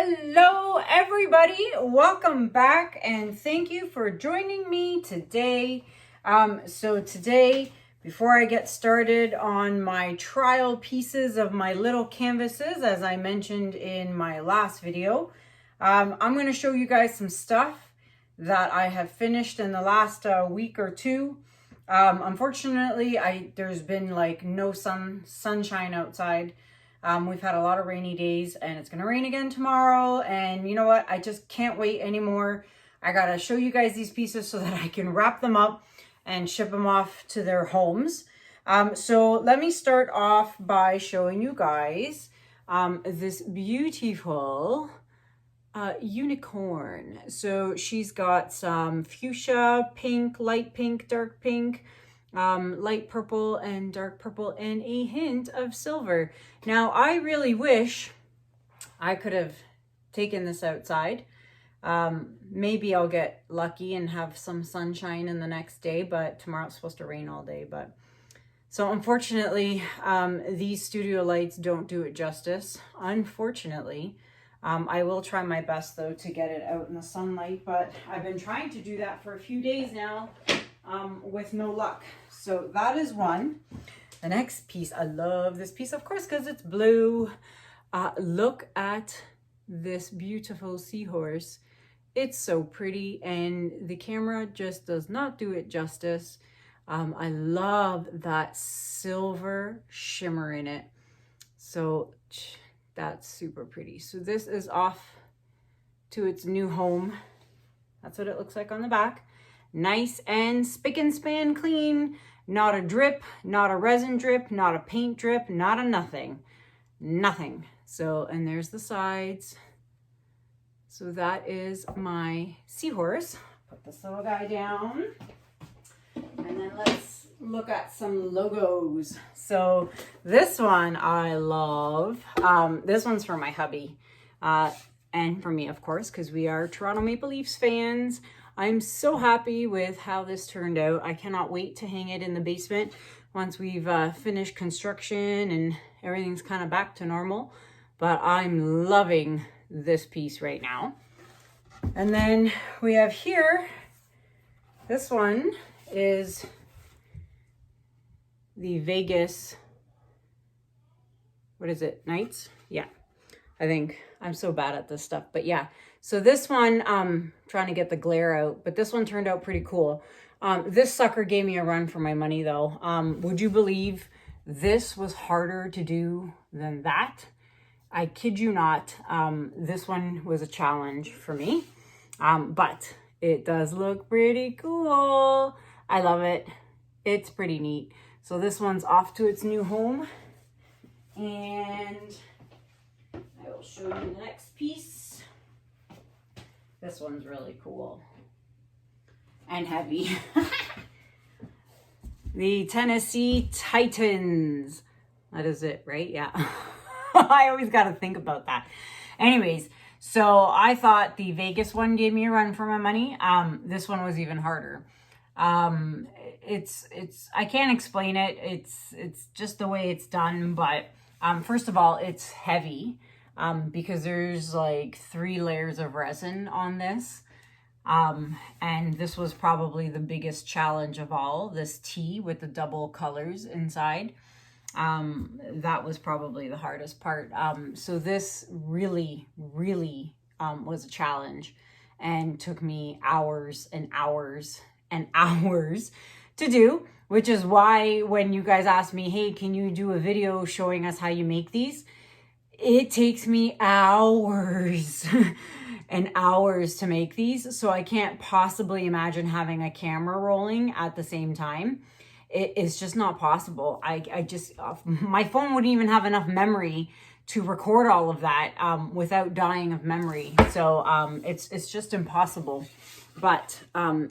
Hello everybody, welcome back and thank you for joining me today. So today, before I get started on my trial pieces of my little canvases, as I mentioned in my last video, I'm going to show you guys some stuff that I have finished in the last week or two. Unfortunately, there's been like no sunshine outside. We've had a lot of rainy days and it's going to rain again tomorrow. And you know what? I just can't wait anymore. I got to show you guys these pieces so that I can wrap them up and ship them off to their homes. So let me start off by showing you guys this beautiful unicorn. So she's got some fuchsia, pink, light pink, dark pink, light purple and dark purple, and a hint of silver. Now, I really wish I could have taken this outside. Maybe I'll get lucky and have some sunshine in the next day, but tomorrow it's supposed to rain all day. So unfortunately, these studio lights don't do it justice, unfortunately. I will try my best though to get it out in the sunlight, but I've been trying to do that for a few days now. With no luck. So that is one. The next piece, I love this piece, of course, because it's blue. Look at this beautiful seahorse. It's so pretty, and the camera just does not do it justice. I love that silver shimmer in it. So that's super pretty. So this is off to its new home. That's what it looks like on the back. Nice and spick and span clean. Not a drip, not a resin drip, not a paint drip, not a nothing. Nothing. So, and there's the sides. So that is my seahorse. Put this little guy down. And then let's look at some logos. So this one I love. This one's for my hubby. And for me, of course, because we are Toronto Maple Leafs fans. I'm so happy with how this turned out. I cannot wait to hang it in the basement once we've finished construction and everything's kind of back to normal. But I'm loving this piece right now. And then we have here, this one is the Vegas, what is it, Nights? Yeah, I think I'm so bad at this stuff, but yeah. So this one, trying to get the glare out, but this one turned out pretty cool. This sucker gave me a run for my money though. Would you believe this was harder to do than that? I kid you not. This one was a challenge for me, but it does look pretty cool. I love it. It's pretty neat. So this one's off to its new home, and I will show you the next piece. This one's really cool and heavy. The Tennessee Titans. That is it, right? Yeah. I always got to think about that. Anyways, so I thought the Vegas one gave me a run for my money. This one was even harder. It's I can't explain it. It's just the way it's done. But first of all, it's heavy. Because there's like 3 layers of resin on this. And this was probably the biggest challenge of all, this T with the double colors inside. That was probably the hardest part. So this really, really was a challenge and took me hours and hours and hours to do, which is why when you guys asked me, hey, can you do a video showing us how you make these? It takes me hours and hours to make these. So I can't possibly imagine having a camera rolling at the same time. It is just not possible. I just, my phone wouldn't even have enough memory to record all of that without dying of memory. So it's just impossible. But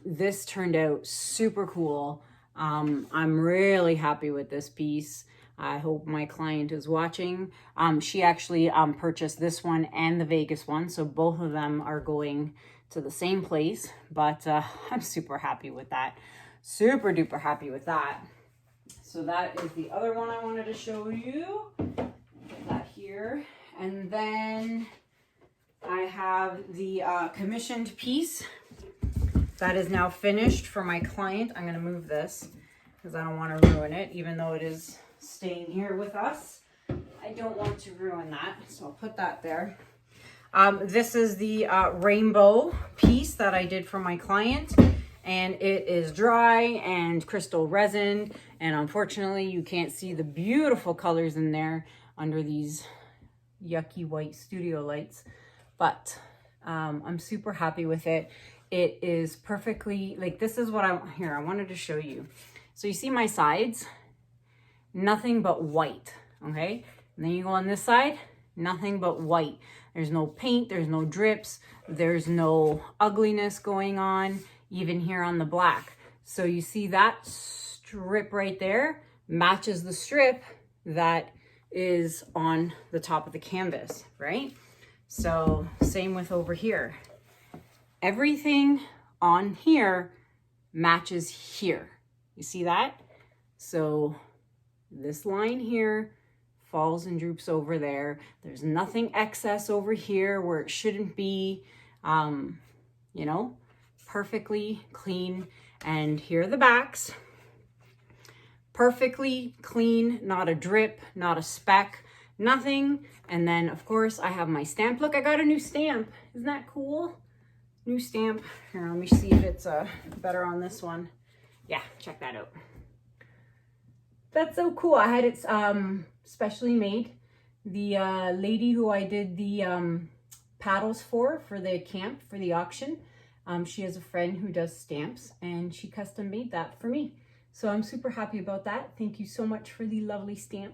this turned out super cool. I'm really happy with this piece. I hope my client is watching. She actually purchased this one and the Vegas one, so both of them are going to the same place, but I'm super happy with that. Super duper happy with that. So that is the other one I wanted to show you. Put that here. And then I have the commissioned piece that is now finished for my client. I'm going to move this because I don't want to ruin it, even though it is staying here with us. I don't want to ruin that, so I'll put that there. This is the rainbow piece that I did for my client, and it is dry and Krystal Resin, and unfortunately you can't see the beautiful colors in there under these yucky white studio lights, but I'm super happy with it. It is perfectly, like, this is what I wanted to show you. So you see my sides, nothing but white, okay? And then you go on this side, nothing but white. There's no paint, there's no drips, there's no ugliness going on, even here on the black. So you see that strip right there matches the strip that is on the top of the canvas, right? So same with over here. Everything on here matches here. You see that? So this line here falls and droops over there. There's nothing excess over here where it shouldn't be, you know, perfectly clean. And here are the backs. Perfectly clean, not a drip, not a speck, nothing. And then of course I have my stamp. Look, I got a new stamp. Isn't that cool? New stamp. Here, let me see if it's better on this one. Yeah, check that out. That's so cool. I had it specially made. The lady who I did the paddles for the camp, for the auction, she has a friend who does stamps, and she custom made that for me. So I'm super happy about that. Thank you so much for the lovely stamp.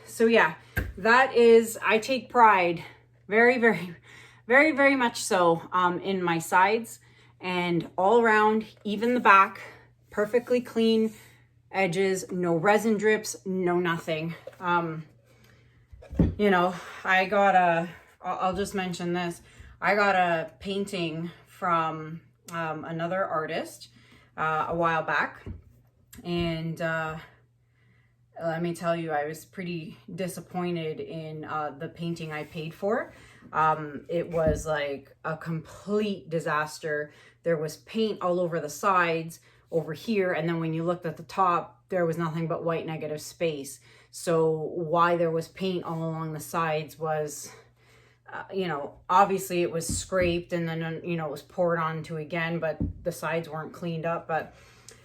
So yeah, that is, I take pride, very, very, very, very much so, in my sides and all around, even the back, perfectly clean edges, no resin drips, no nothing. You know, I got I'll just mention this. I got a painting from another artist a while back, and let me tell you, I was pretty disappointed in the painting I paid for. It was like a complete disaster. There was paint all over the sides over here, and then when you looked at the top, there was nothing but white negative space. So why there was paint all along the sides was, you know, obviously it was scraped and then, you know, it was poured onto again, but the sides weren't cleaned up. But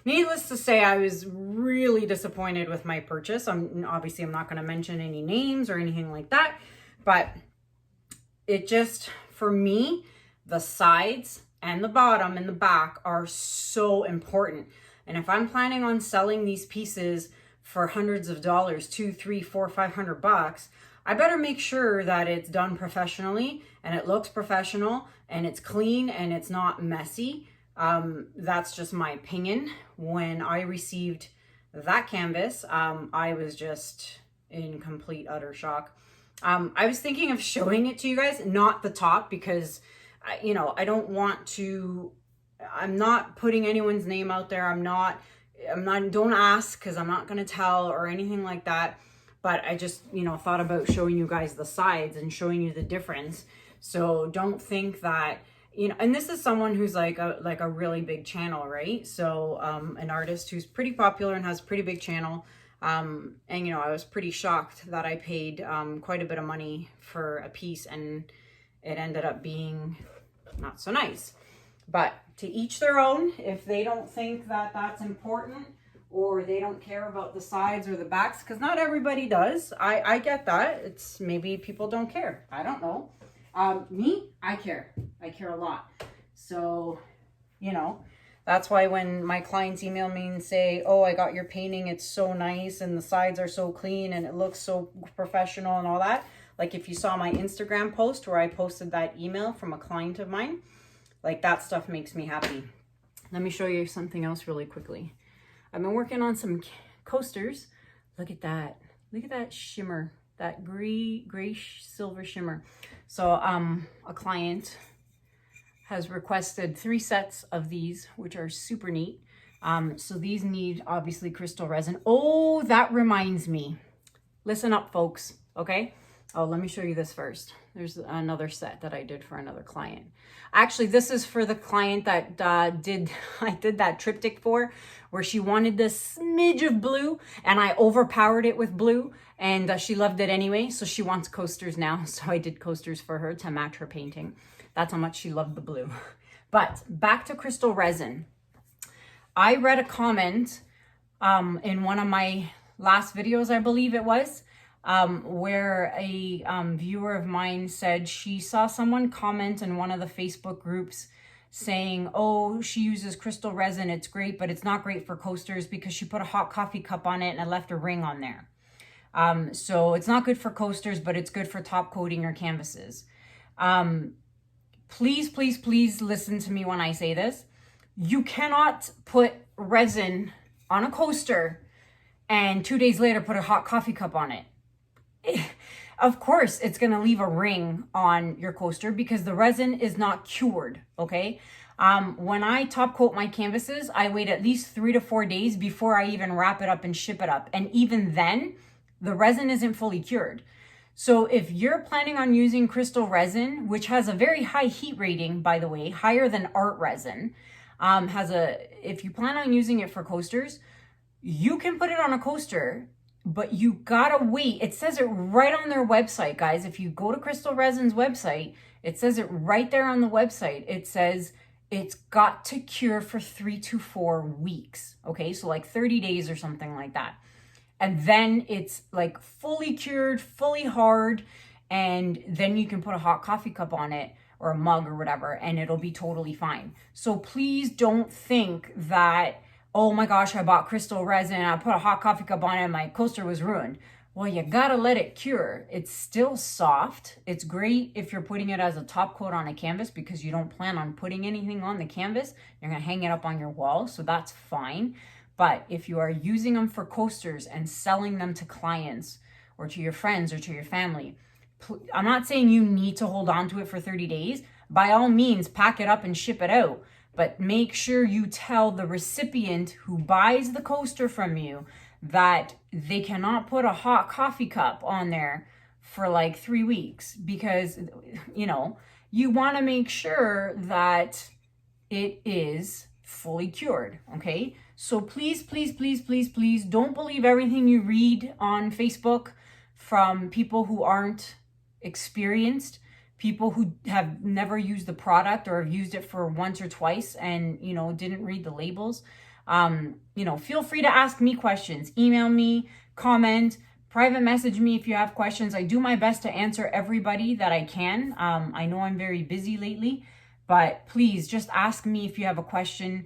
needless to say, I was really disappointed with my purchase. Obviously I'm not going to mention any names or anything like that, but it just, for me, the sides and the bottom and the back are so important. And if I'm planning on selling these pieces for hundreds of dollars, $200, $300, $400, $500, I better make sure that it's done professionally and it looks professional and it's clean and it's not messy. That's just my opinion. When I received that canvas, I was just in complete utter shock. I was thinking of showing it to you guys, not the top, because you know, I don't want to, I'm not putting anyone's name out there. Don't ask, because I'm not going to tell or anything like that. But I just, you know, thought about showing you guys the sides and showing you the difference. So don't think that, you know, and this is someone who's like a really big channel, right? So an artist who's pretty popular and has a pretty big channel. And, you know, I was pretty shocked that I paid quite a bit of money for a piece, and it ended up being not so nice. But to each their own. If they don't think that that's important, or they don't care about the sides or the backs, because not everybody does. I get that. It's maybe people don't care. I don't know. Me, I care. I care a lot. So, you know, that's why when my clients email me and say, oh, I got your painting, it's so nice, and the sides are so clean, and it looks so professional and all that. Like if you saw my Instagram post where I posted that email from a client of mine, like that stuff makes me happy. Let me show you something else really quickly. I've been working on some coasters. Look at that. Look at that shimmer, that gray silver shimmer. So a client has requested 3 sets of these, which are super neat. So these need obviously Krystal Resin. Oh, that reminds me. Listen up, folks. Okay. Oh, let me show you this first. There's another set that I did for another client. Actually, this is for the client that I did that triptych for, where she wanted this smidge of blue and I overpowered it with blue, and she loved it anyway. So she wants coasters now. So I did coasters for her to match her painting. That's how much she loved the blue. But back to Krystal Resin. I read a comment in one of my last videos, I believe it was, where a viewer of mine said she saw someone comment in one of the Facebook groups saying, oh, she uses Krystal Resin, it's great, but it's not great for coasters because she put a hot coffee cup on it and it left a ring on there. So it's not good for coasters, but it's good for top coating or canvases. Please, please, please listen to me when I say this. You cannot put resin on a coaster and 2 days later put a hot coffee cup on it. Of course, it's going to leave a ring on your coaster because the resin is not cured, okay? When I top coat my canvases, I wait at least 3 to 4 days before I even wrap it up and ship it up. And even then, the resin isn't fully cured. So if you're planning on using Krystal Resin, which has a very high heat rating, by the way, higher than art resin, if you plan on using it for coasters, you can put it on a coaster, but you gotta wait. It says it right on their website, guys. If you go to Krystal Resin's website, it says it right there on the website. It says it's got to cure for 3 to 4 weeks. Okay, so like 30 days or something like that. And then it's like fully cured, fully hard, and then you can put a hot coffee cup on it or a mug or whatever, and it'll be totally fine. So please don't think that, oh my gosh, I bought Krystal Resin, I put a hot coffee cup on it and my coaster was ruined. Well, you gotta let it cure. It's still soft. It's great if you're putting it as a top coat on a canvas because you don't plan on putting anything on the canvas. You're gonna hang it up on your wall, so that's fine. But if you are using them for coasters and selling them to clients or to your friends or to your family, I'm not saying you need to hold on to it for 30 days. By all means, pack it up and ship it out. But make sure you tell the recipient who buys the coaster from you that they cannot put a hot coffee cup on there for like 3 weeks because, you know, you want to make sure that it is fully cured, okay? So please, please, please, please, please don't believe everything you read on Facebook from people who aren't experienced, people who have never used the product or have used it for once or twice and, you know, didn't read the labels. You know, feel free to ask me questions, email me, comment, private message me if you have questions. I do my best to answer everybody that I can. I know I'm very busy lately, but please just ask me if you have a question.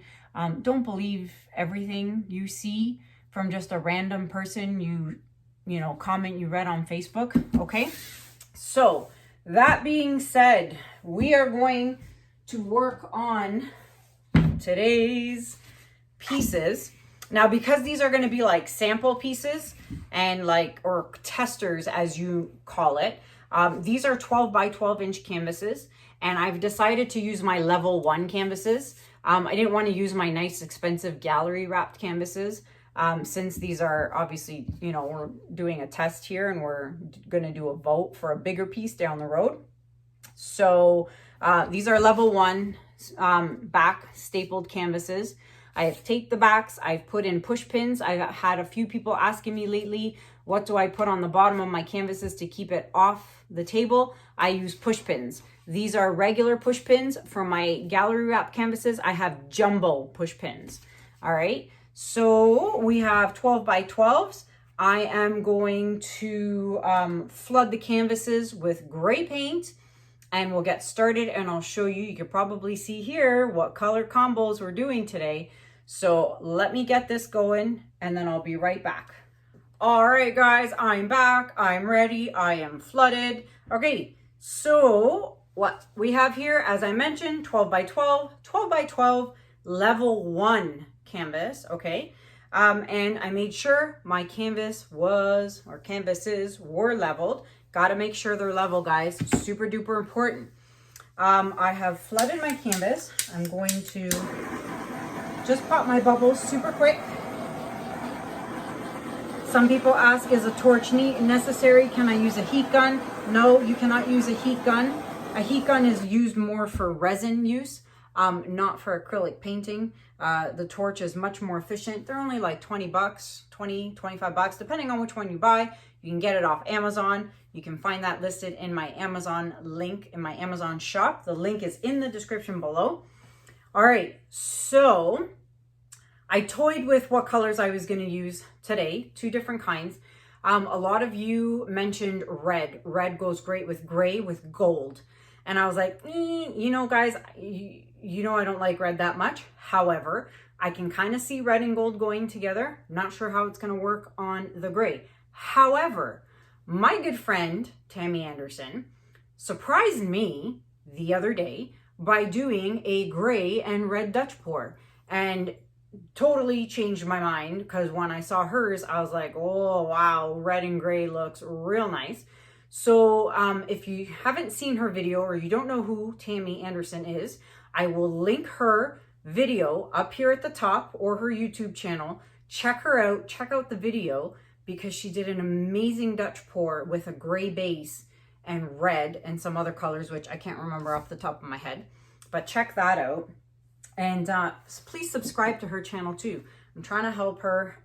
Don't believe everything you see from just a random person you know, comment you read on Facebook, okay? So that being said, we are going to work on today's pieces. Now, because these are going to be like sample pieces and like, or testers as you call it, these are 12 by 12 inch canvases, and I've decided to use my level 1 canvases. I didn't want to use my nice expensive gallery wrapped canvases since these are obviously, you know, we're doing a test here and we're going to do a vote for a bigger piece down the road. So these are level 1 back stapled canvases. I have taped the backs. I've put in push pins. I've had a few people asking me lately, what do I put on the bottom of my canvases to keep it off the table? I use push pins. These are regular push pins. For my gallery wrap canvases, I have jumbo push pins. All right. So we have 12 by 12s. I am going to flood the canvases with gray paint and we'll get started, and I'll show you. You could probably see here what color combos we're doing today. So let me get this going and then I'll be right back. All right, guys, I'm back. I'm ready. I am flooded. Okay, so what we have here, as I mentioned, 12 by 12, 12 by 12, level 1 canvas, okay? And I made sure my canvases were leveled. Got to make sure they're level, guys. Super duper important. I have flooded my canvas. I'm going to just pop my bubbles super quick. Some people ask, is a torch necessary? Can I use a heat gun? No, you cannot use a heat gun. A heat gun is used more for resin use, not for acrylic painting. The torch is much more efficient. They're only like 20 bucks, 20, 25 bucks, depending on which one you buy. You can get it off Amazon. You can find that listed in my Amazon link, in my Amazon shop. The link is in the description below. All right, so I toyed with what colors I was going to use today, 2 different kinds. A lot of you mentioned red. Red goes great with gray, with gold. And I was like, you know, guys, you know I don't like red that much. However, I can kind of see red and gold going together. Not sure how it's going to work on the gray. However, my good friend, Tammy Anderson, surprised me the other day by doing a gray and red Dutch pour, and totally changed my mind, because when I saw hers, I was like, oh, wow, red and gray looks real nice. So if you haven't seen her video, or you don't know who Tammy Anderson is, I will link her video up here at the top, or her YouTube channel. Check her out, check out the video, because she did an amazing Dutch pour with a gray base and red and some other colors, which I can't remember off the top of my head, but check that out. And please subscribe to her channel too. I'm trying to help her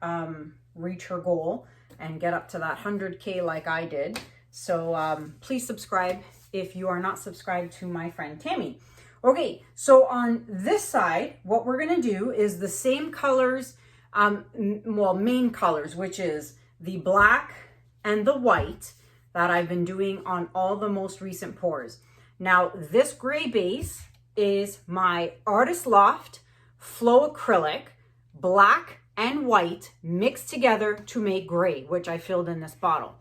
reach her goal and get up to that 100K like I did. So please subscribe if you are not subscribed to my friend Tammy. Okay, so on this side, what we're gonna do is the same colors, well, main colors, which is the black and the white that I've been doing on all the most recent pours. Now, this gray base is my Artist Loft Flow Acrylic, black and white mixed together to make gray, which I filled in this bottle.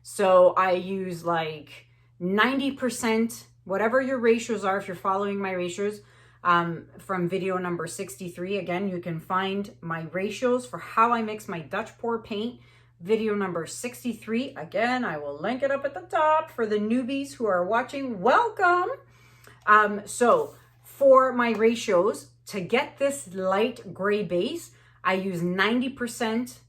So I use like 90%, whatever your ratios are, if you're following my ratios from video number 63. Again, you can find my ratios for how I mix my Dutch pour paint. Video number 63. Again, I will link it up at the top for the newbies who are watching. Welcome. So for my ratios, to get this light gray base, I use 90%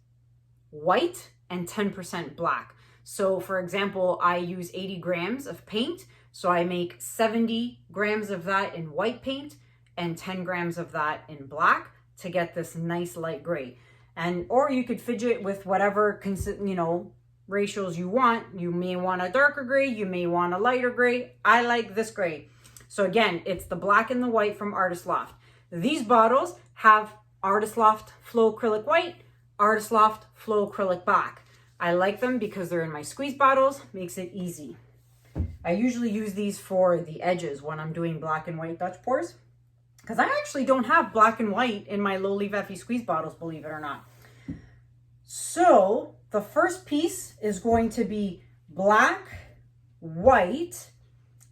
white and 10% black. So for example, I use 80 grams of paint. So I make 70 grams of that in white paint and 10 grams of that in black to get this nice light gray. And or you could fidget with whatever ratios you want. You may want a darker gray, you may want a lighter gray. I like this gray. So again, it's the black and the white from Artist Loft. These bottles have Artist Loft Flow Acrylic White, Artist Loft Flow Acrylic Black. I like them because they're in my squeeze bottles, makes it easy. I usually use these for the edges when I'm doing black and white Dutch pours, because I actually don't have black and white in my low leaf Effie squeeze bottles, believe it or not. So the first piece is going to be black, white,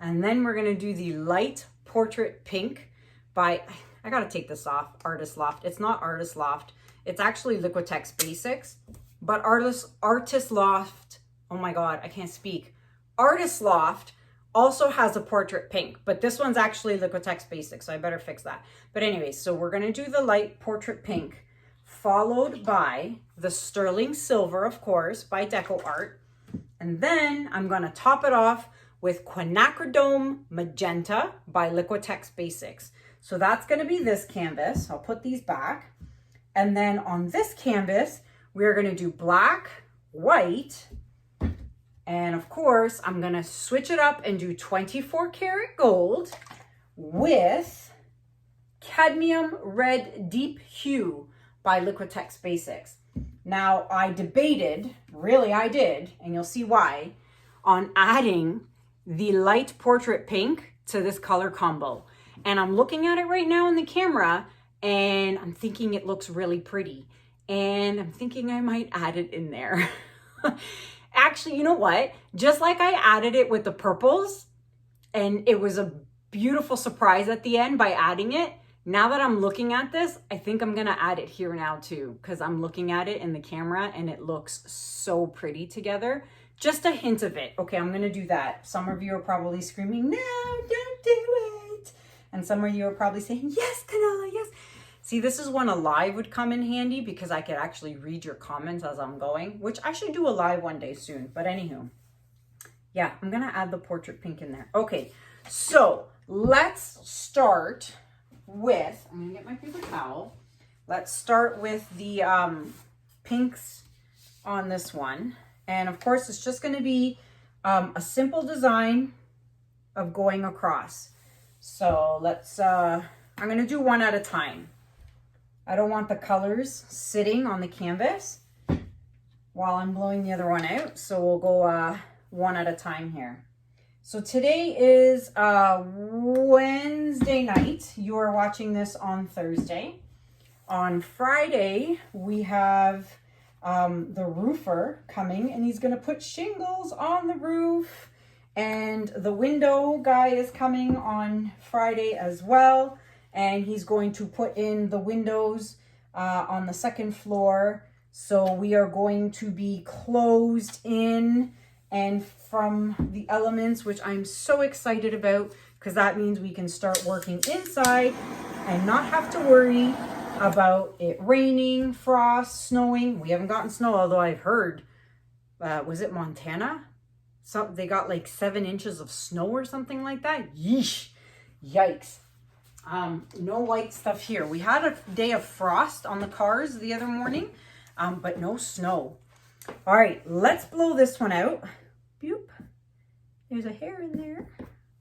and then we're going to do the light portrait pink by, I got to take this off, Artist Loft. It's not Artist Loft. It's actually Liquitex Basics, but Artist Loft, oh my God, I can't speak. Artist Loft also has a portrait pink, but this one's actually Liquitex Basics, so I better fix that. But anyways, so we're going to do the light portrait pink, followed by the sterling silver, of course, by DecoArt. And then I'm going to top it off with Quinacridone Magenta by Liquitex Basics. So that's going to be this canvas. I'll put these back. And then on this canvas, we're going to do black, white, and of course, I'm going to switch it up and do 24 karat gold with Cadmium Red Deep Hue by Liquitex Basics. Now, I debated, really I did, and you'll see why, on adding the light portrait pink to this color combo. And I'm looking at it right now in the camera, and I'm thinking it looks really pretty. And I'm thinking I might add it in there. Actually, you know what? Just like I added it with the purples, and it was a beautiful surprise at the end by adding it. Now that I'm looking at this, I think I'm gonna add it here now too, because I'm looking at it in the camera and it looks so pretty together. Just a hint of it. Okay, I'm gonna do that. Some of you are probably screaming, no, don't do it. And some of you are probably saying, yes, Kanella, yes. See, this is when a live would come in handy because I could actually read your comments as I'm going, which I should do a live one day soon. But anywho, yeah, I'm going to add the portrait pink in there. Okay, so let's start with, I'm going to get my paper towel. Let's start with the pinks on this one. And of course, it's just going to be a simple design of going across. So let's, I'm going to do one at a time. I don't want the colors sitting on the canvas while I'm blowing the other one out. So we'll go one at a time here. So today is Wednesday night. You are watching this on Thursday. On Friday, we have the roofer coming, and he's going to put shingles on the roof. And the window guy is coming on Friday as well. And he's going to put in the windows on the second floor. So we are going to be closed in and from the elements, which I'm so excited about, because that means we can start working inside and not have to worry about it raining, frost, snowing. We haven't gotten snow, although I've heard, was it Montana? So they got like 7 inches of snow or something like that. Yeesh, yikes. No white stuff here. We had a day of frost on the cars the other morning, but no snow. All right, let's blow this one out. Boop. There's a hair in there.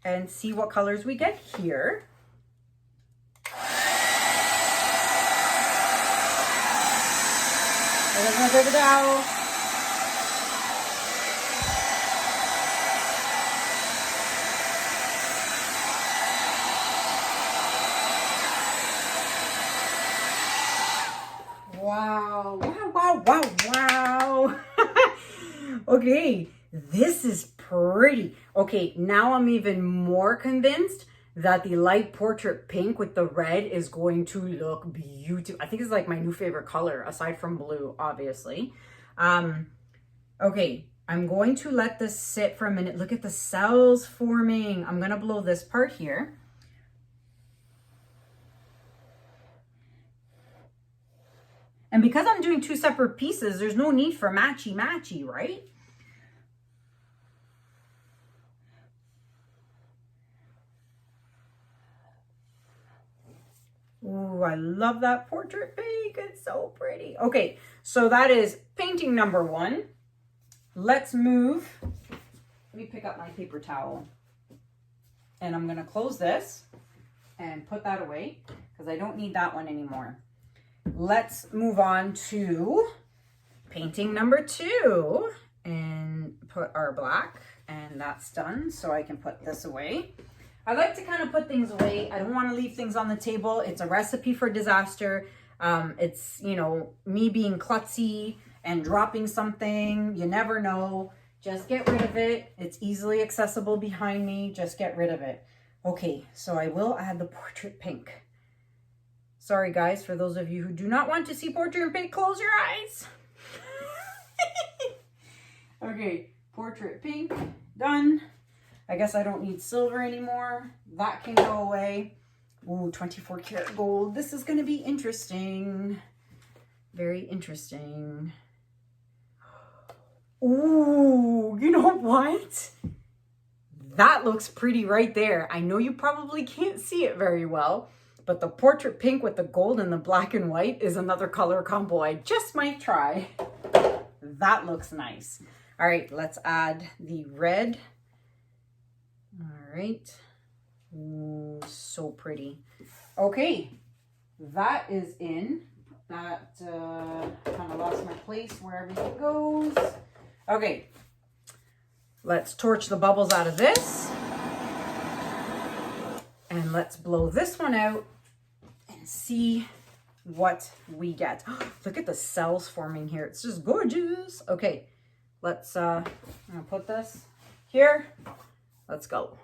And see what colors we get here. There's my paper towel. Wow, wow, wow, wow, wow. Okay, this is pretty. Okay, now I'm even more convinced that the light portrait pink with the red is going to look beautiful. I think it's like my new favorite color, aside from blue, obviously. Okay, I'm going to let this sit for a minute. Look at the cells forming. I'm going to blow this part here. And because I'm doing 2 separate pieces, there's no need for matchy-matchy, right? Ooh, I love that portrait pink. It's so pretty. Okay, so that is painting number 1. Let's move. Let me pick up my paper towel. And I'm going to close this and put that away because I don't need that one anymore. Let's move on to painting number 2 and put our black, and that's done. So I can put this away. I like to kind of put things away. I don't want to leave things on the table. It's a recipe for disaster. It's, you know, me being klutzy and dropping something. You never know. Just get rid of it. It's easily accessible behind me. Just get rid of it. Okay, so I will add the portrait pink. Sorry, guys, for those of you who do not want to see portrait pink, close your eyes. Okay, portrait pink, done. I guess I don't need silver anymore. That can go away. Ooh, 24 karat gold. This is going to be interesting. Very interesting. Ooh, you know what? That looks pretty right there. I know you probably can't see it very well, but the portrait pink with the gold and the black and white is another color combo I just might try. That looks nice. All right, let's add the red. All right. Ooh, so pretty. Okay, that is in. That kind of lost my place where everything goes. Okay, let's torch the bubbles out of this. And let's blow this one out and see what we get. Look at the cells forming here. It's just gorgeous. Okay, let's, I'm gonna put this here. Let's go.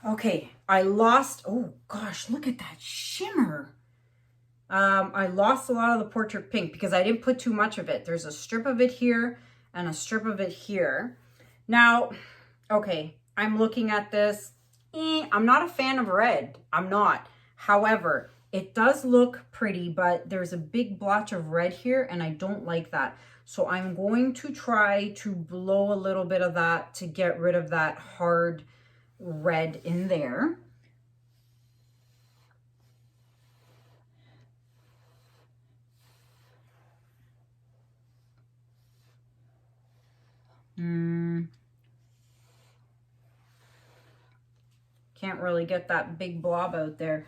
Okay, I lost, oh gosh, look at that shimmer. I lost a lot of the portrait pink because I didn't put too much of it. There's a strip of it here and a strip of it here. Now, okay, I'm looking at this. I'm not a fan of red. I'm not. However, it does look pretty, but there's a big blotch of red here and I don't like that. So I'm going to try to blow a little bit of that to get rid of that hard red in there. Can't really get that big blob out there.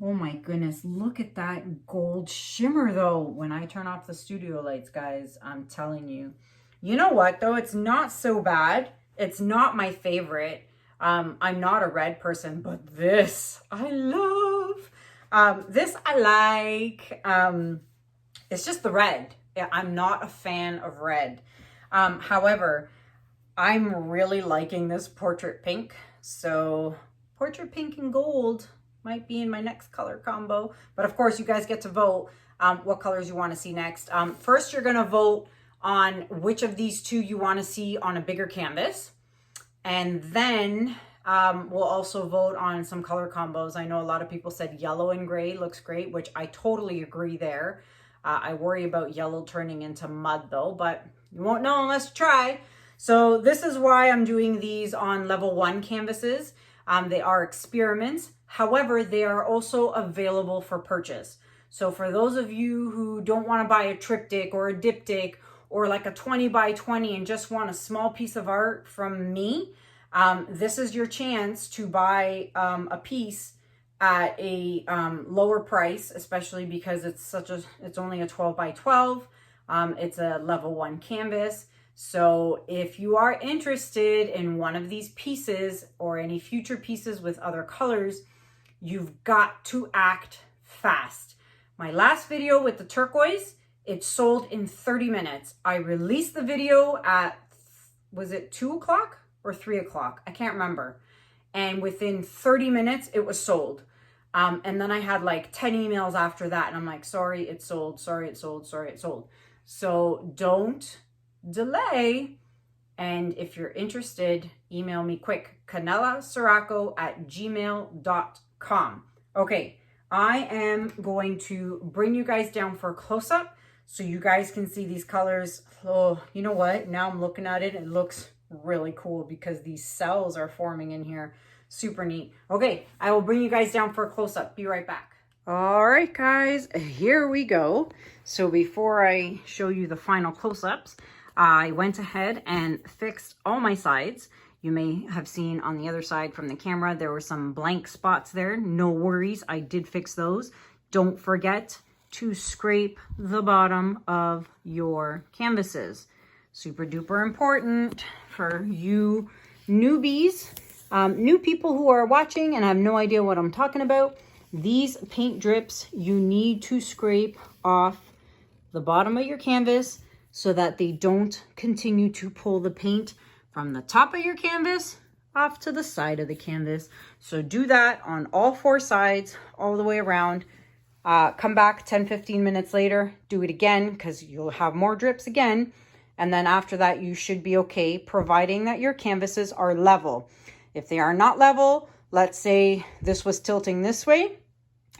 Oh my goodness, look at that gold shimmer though. When I turn off the studio lights, guys, I'm telling you. You know what though? It's not so bad. It's not my favorite. I'm not a red person, but this I love. This I like. It's just the red. I'm not a fan of red. However, I'm really liking this portrait pink. So portrait pink and gold might be in my next color combo. But of course, you guys get to vote what colors you want to see next. First, you're going to vote on which of these two you want to see on a bigger canvas. And then we'll also vote on some color combos. I know a lot of people said yellow and gray looks great, which I totally agree there. I worry about yellow turning into mud though, but you won't know unless you try. So this is why I'm doing these on level 1 canvases. They are experiments. However, they are also available for purchase. So for those of you who don't want to buy a triptych or a diptych or like a 20 by 20 and just want a small piece of art from me, this is your chance to buy a piece at a lower price, especially because it's only a 12 by 12. It's a level 1 canvas. So if you are interested in one of these pieces or any future pieces with other colors, you've got to act fast. My last video with the turquoise, it sold in 30 minutes. I released the video at, was it 2 o'clock or 3 o'clock? I can't remember. And within 30 minutes, it was sold. And then I had like 10 emails after that. And I'm like, sorry, it sold. Sorry, it sold. Sorry, it sold. So don't delay. And if you're interested, email me quick, CanellaCiraco@gmail.com. Okay, I am going to bring you guys down for a close-up so you guys can see these colors. Oh, you know what? Now I'm looking at it, it looks really cool because these cells are forming in here. Super neat. Okay, I will bring you guys down for a close-up. Be right back. All right, guys, here we go. So before I show you the final close-ups, I went ahead and fixed all my sides. You may have seen on the other side from the camera, there were some blank spots there. No worries, I did fix those. Don't forget to scrape the bottom of your canvases. Super duper important for you newbies, new people who are watching and have no idea what I'm talking about. These paint drips, you need to scrape off the bottom of your canvas so that they don't continue to pull the paint from the top of your canvas off to the side of the canvas. So do that on all 4 sides, all the way around. Come back 10-15 minutes later, do it again because you'll have more drips again. And then after that, you should be okay, providing that your canvases are level. If they are not level, let's say this was tilting this way.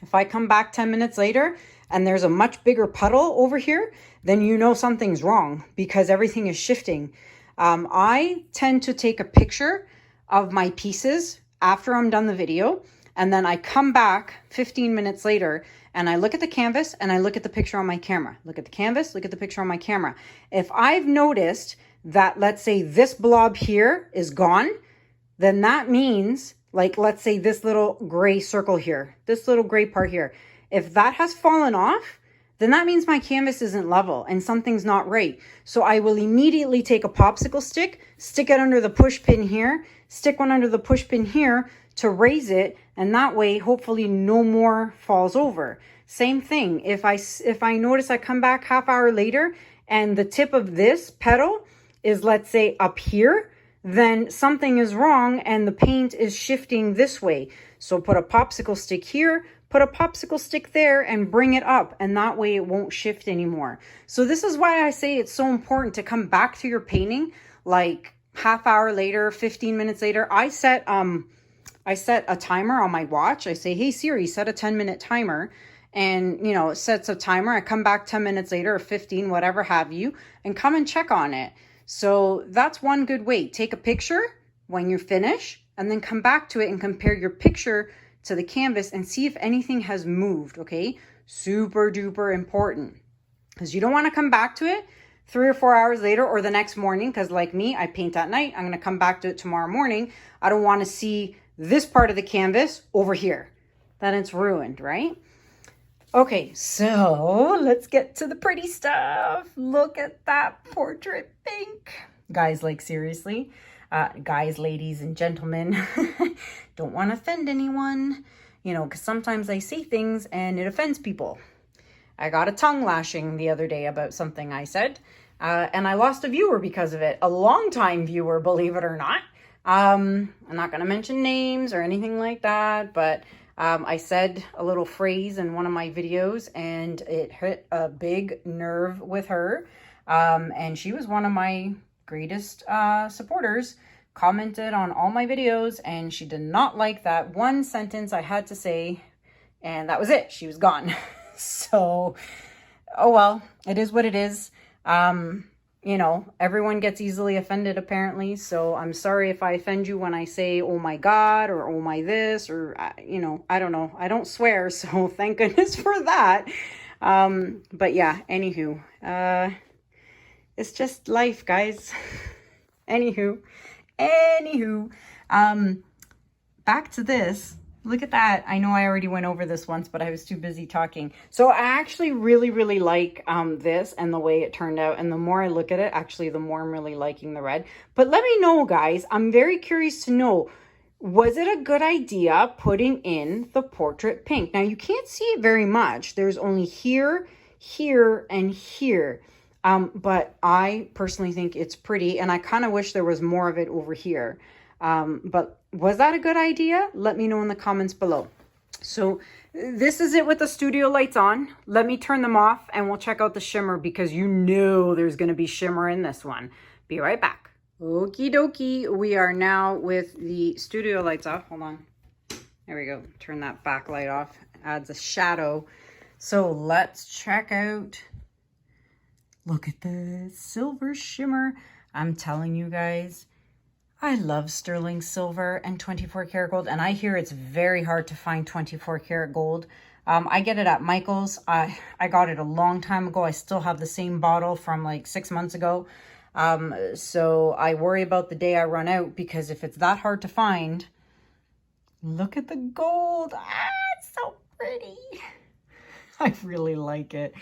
If I come back 10 minutes later and there's a much bigger puddle over here, then you know something's wrong because everything is shifting. I tend to take a picture of my pieces after I'm done the video, and then I come back 15 minutes later and I look at the canvas and I look at the picture on my camera. Look at the canvas, look at the picture on my camera. If I've noticed that, let's say this blob here is gone, then that means, like, let's say this little gray circle here, this little gray part here, if that has fallen off, then that means my canvas isn't level and something's not right. So I will immediately take a popsicle stick, stick it under the push pin here, stick one under the push pin here to raise it, and that way hopefully no more falls over. Same thing, if I notice I come back half hour later and the tip of this petal is, let's say, up here, then something is wrong and the paint is shifting this way. So put a popsicle stick here, put a popsicle stick there, and bring it up, and that way it won't shift anymore. So this is why I say it's so important to come back to your painting like half hour later, 15 minutes later. I set a timer on my watch. I say, hey Siri, set a 10-minute timer. And, you know, it sets a timer. I come back 10 minutes later or 15, whatever have you, and come and check on it. So that's one good way. Take a picture when you finish and then come back to it and compare your picture to the canvas and see if anything has moved, okay? Super duper important, because you don't want to come back to it 3 or 4 hours later or the next morning, because like me, I paint at night. I'm going to come back to it tomorrow morning. I don't want to see this part of the canvas over here. Then it's ruined, right? Okay, so let's get to the pretty stuff. Look at that portrait pink. Guys, like seriously, guys, ladies, and gentlemen, don't want to offend anyone, you know, because sometimes I say things and it offends people. I got a tongue lashing the other day about something I said, and I lost a viewer because of it. A long-time viewer, believe it or not. I'm not going to mention names or anything like that, but I said a little phrase in one of my videos and it hit a big nerve with her. And she was one of my greatest supporters, commented on all my videos, and she did not like that one sentence I had to say, and that was it. She was gone. So, oh well, it is what it is. You know, everyone gets easily offended apparently. So I'm sorry if I offend you when I say, oh my God, or oh my this, or, you know, I don't know. I don't swear. So thank goodness for that. But yeah, anywho, it's just life, guys. Anywho, back to this. Look at that. I know I already went over this once, but I was too busy talking. So I actually really like this and the way it turned out. And the more I look at it, actually, the more I'm really liking the red. But let me know, guys. I'm very curious to know, was it a good idea putting in the portrait pink? Now, you can't see it very much. There's only here, here, and here. But I personally think it's pretty. And I kind of wish there was more of it over here. But was that a good idea? Let me know in the comments below. So this is it with the studio lights on. Let me turn them off and we'll check out the shimmer, because you know there's going to be shimmer in this one. Be right back. Okie dokie. We are now with the studio lights off. Hold on. There we go. Turn that backlight off. Adds a shadow. So let's check out. Look at the silver shimmer. I'm telling you guys, I love sterling silver and 24 karat gold, and I hear it's very hard to find 24 karat gold. I get it at Michael's. I got it a long time ago. I still have the same bottle from like 6 months ago. So I worry about the day I run out, because if it's that hard to find, look at the gold. Ah, it's so pretty. I really like it.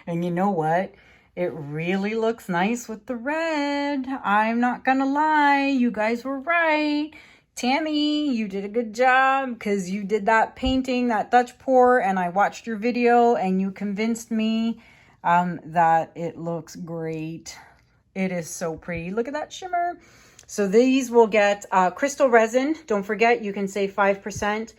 And you know what? It really looks nice with the red. I'm not gonna lie, you guys were right. Tammy, you did a good job, because you did that painting, that Dutch pour, and I watched your video and you convinced me that it looks great. It is so pretty. Look at that shimmer. So these will get Krystal Resin. Don't forget, you can save 5%.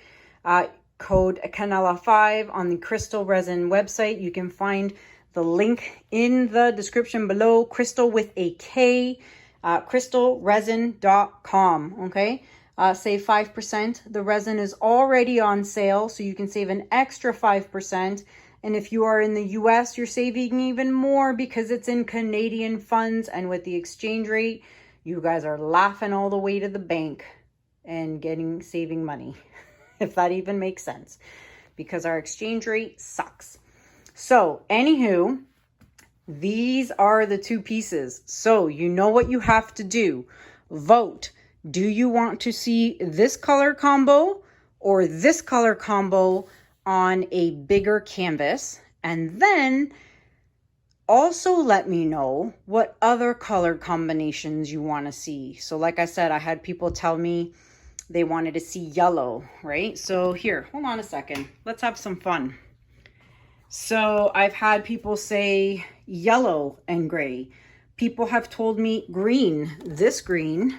Code Kanella 5 on the Krystal Resin website. You can find the link in the description below. Krystal with a K, krystalresin.com. Okay, save 5%. The resin is already on sale, so you can save an extra 5%. And if you are in the US, you're saving even more, because it's in Canadian funds, and with the exchange rate, you guys are laughing all the way to the bank and saving money, if that even makes sense, because our exchange rate sucks. So, anywho, these are the two pieces. So, you know what you have to do. Vote. Do you want to see this color combo or this color combo on a bigger canvas? And then also let me know what other color combinations you want to see. So, like I said, I had people tell me they wanted to see yellow, right? So, here, hold on a second. Let's have some fun. So I've had people say yellow and gray. People have told me green, this green,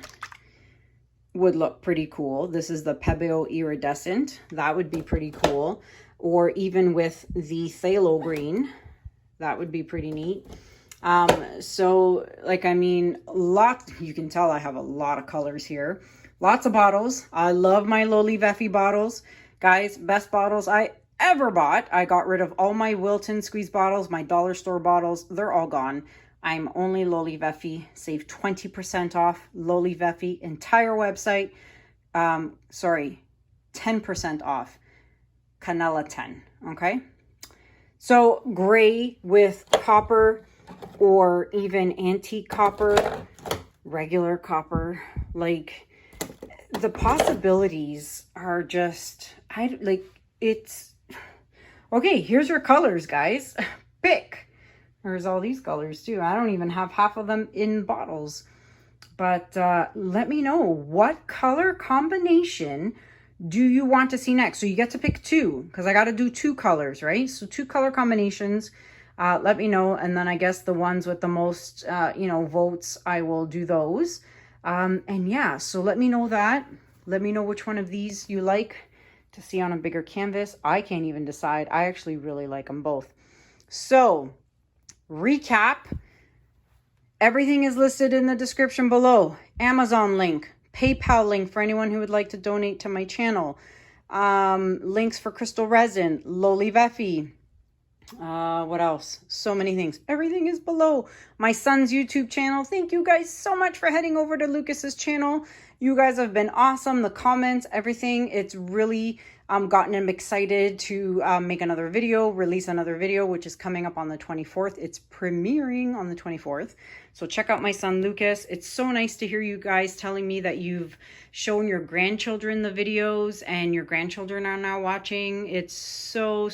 would look pretty cool. This is the Pebeo Iridescent. That would be pretty cool. Or even with the Phthalo Green. That would be pretty neat. So, like, I mean, you can tell I have a lot of colors here. Lots of bottles. I love my Loli Veffy bottles. Guys, best bottles I ever bought. I got rid of all my Wilton squeeze bottles, my dollar store bottles. They're all gone. I'm only Loli Veffy. Save 20% off Loli Veffy entire website. Sorry, 10% off. Kanella 10. Okay. So gray with copper or even antique copper, regular copper, like the possibilities are just, it's, okay, here's your colors, guys. Pick. There's all these colors too. I don't even have half of them in bottles. But let me know, what color combination do you want to see next? So you get to pick two, because I got to do two colors, right? So two color combinations. Let me know. And then I guess the ones with the most, votes, I will do those. And yeah, so let me know that. Let me know which one of these you like to see on a bigger canvas. I can't even decide. I actually really like them both. So recap, everything is listed in the description below. Amazon link, PayPal link for anyone who would like to donate to my channel, links for Krystal Resin, Loli Veffy, what else? So many things. Everything is below. My son's YouTube channel. Thank you guys so much for heading over to Lucas's channel. You guys have been awesome. The comments, everything, it's really gotten him excited to make another video, release another video, which is coming up on the 24th. It's premiering on the 24th. So check out my son, Lucas. It's so nice to hear you guys telling me that you've shown your grandchildren the videos and your grandchildren are now watching. It's so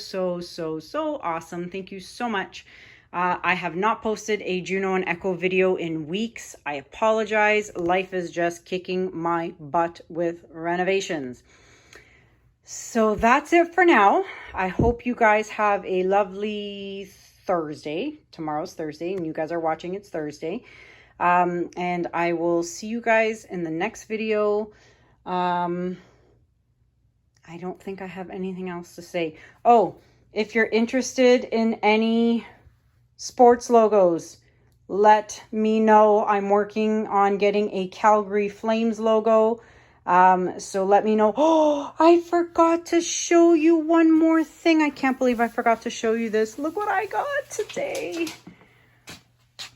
awesome. Thank you so much. I have not posted a Juno and Echo video in weeks. I apologize. Life is just kicking my butt with renovations. So that's it for now. I hope you guys have a lovely Thursday. Tomorrow's Thursday, and you guys are watching, it's Thursday. And I will see you guys in the next video. I don't think I have anything else to say. Oh, if you're interested in any sports logos, let me know. I'm working on getting a Calgary Flames logo. So let me know. Oh, I forgot to show you one more thing. I can't believe I forgot to show you this. Look what I got today.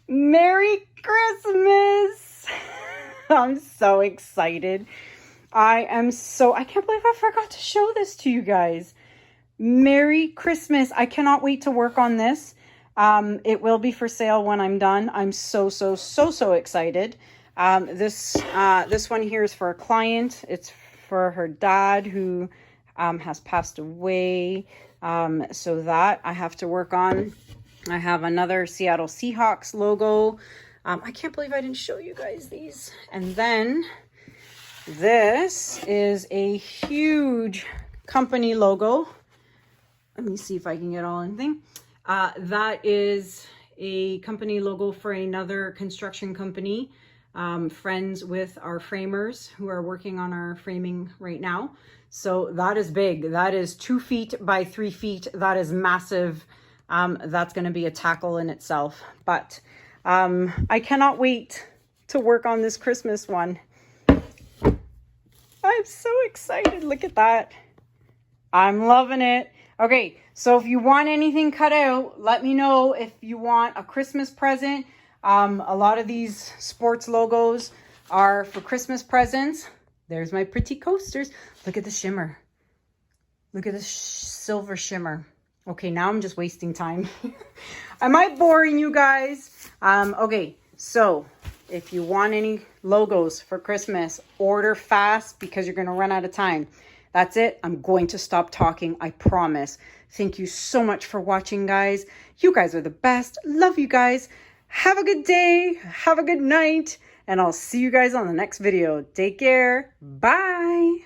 Merry Christmas. I'm so excited. I can't believe I forgot to show this to you guys. Merry Christmas. I cannot wait to work on this. It will be for sale when I'm done. I'm so excited. This one here is for a client. It's for her dad who has passed away. So that I have to work on. I have another Seattle Seahawks logo. I can't believe I didn't show you guys these. And then this is a huge company logo. Let me see if I can get all anything. That is a company logo for another construction company. Friends with our framers who are working on our framing right now. So that is big. That is 2 feet by 3 feet. That is massive. That's going to be a tackle in itself. But I cannot wait to work on this Christmas one. I'm so excited. Look at that. I'm loving it. Okay, so if you want anything cut out, let me know. If you want a Christmas present, a lot of these sports logos are for Christmas presents. There's my pretty coasters. Look at the shimmer. Look at the silver shimmer. Okay, now I'm just wasting time. Am I boring you guys? Okay, so if you want any logos for Christmas, order fast because you're going to run out of time. That's it. I'm going to stop talking. I promise. Thank you so much for watching, guys. You guys are the best. Love you guys. Have a good day. Have a good night. And I'll see you guys on the next video. Take care. Bye.